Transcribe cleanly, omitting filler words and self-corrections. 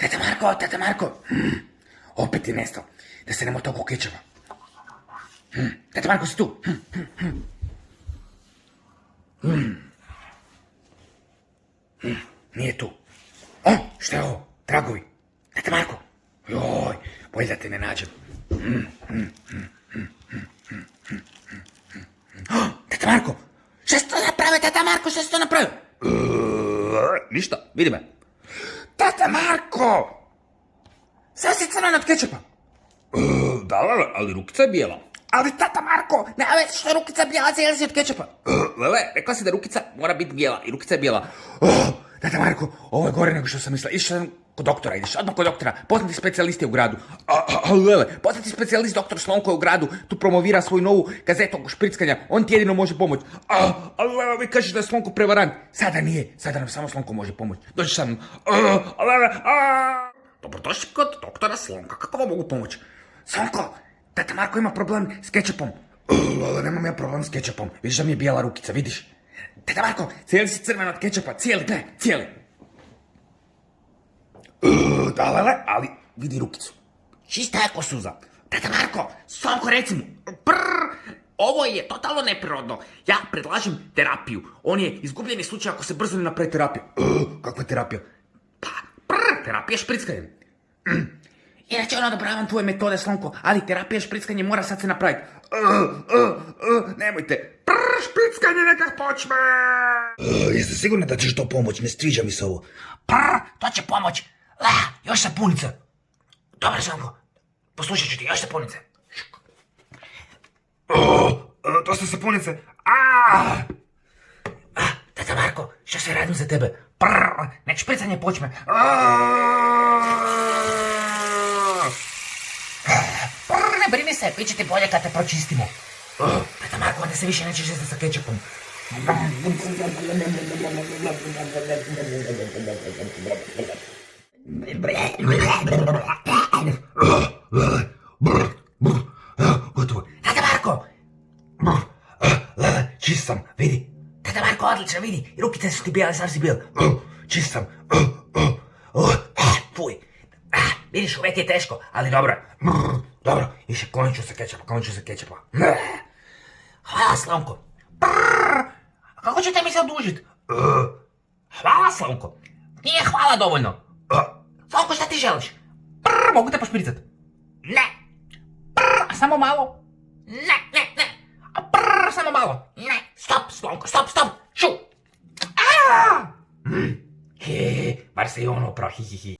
Tata Marko, opet je nestao. Da se nemo toko kečava. Tata Marko, si tu? Nije tu. O, šta je ovo? Tragovi. Tata Marko. Joj, bolje da te ne nađem. Tata Marko, šta si to napravio, Tata Marko, šta si to napravio? Ništa, vidi me. Tata Marko! Sad si crven od kečapa. Da, ali rukica je bijela. Ali Tata Marko, ne već što je rukica bijela, cijeli si od kečapa. Lele, rekla si da rukica mora biti bijela i rukica je bijela. Tata Marko, ovo je gore nego što sam mislila. Išao sam kod doktora, ideš odmah kod doktora. Poznati specijalist je u gradu. Lele, poznati specijalist doktor Slonko je u gradu. Tu promovira svoju novu gazetu oko šprickanja. On ti jedino može pomoći. Ali Lele, vi kažeš da je Slonko prevarant. Sada nije, sada nam samo Slonko može pomoći. Dođi sa mnom. Dobrodošli kod doktora Slonka, kako vam mogu pomoći? Slonko, Tata Marko ima problem s kečapom. Lele, nemam ja problem s kečapom. Vidiš da mi je bijela rukica, vidiš? Tata Marko, cijeli si crven od kečapa, cijeli, gledaj, cijeli. Da, Lele, ali vidi rukicu. Čista je ko suza. Tata Marko, Slonko, reci mu. Ovo je totalno neprirodno. Ja predlažem terapiju. On je izgubljeni slučaj ako se brzo ne napravi terapija. Kakva je terapija? Terapija šprickanjem. Inače, odobravam tvoje metode, Slonko, ali terapija šprickanje mora sad se napraviti. Nemojte. Šprickanje neka počne. Jeste sigurni da ćeš to pomoći? Ne sviđa mi se ovo. To će pomoć. Još sapunica. Dobro, Slonko. Poslušat ću ti, još sapunica. Dosta sapunice. Tata Marko, što se radim za tebe? Nek špricanje počne. Ne brini se, bit će ti bolje kad te pročistimo. Tata Marko, onda se više nećeš jesti sa kečapom. Gotovo. Tata Marko! Lele, čist sam, vidi. Tata Marko, odlično, vidi. Rukice su ti bijele, sam si bijel. Čist sam. Fuj. Vidiš, uvijek je teško, ali dobro. Dobro, više klonit ću se kečapa. Hvala, Slonko. Kako ćete mi se odužit? Hvala, Slonko. Nije hvala dovoljno. Slonko, šta ti želiš? Mogu te pošpricat? Ne. Samo malo? Ne. Samo malo. Ne. Stop, Slonko, stop. Šu. Bar se i ono opravo, hihihi.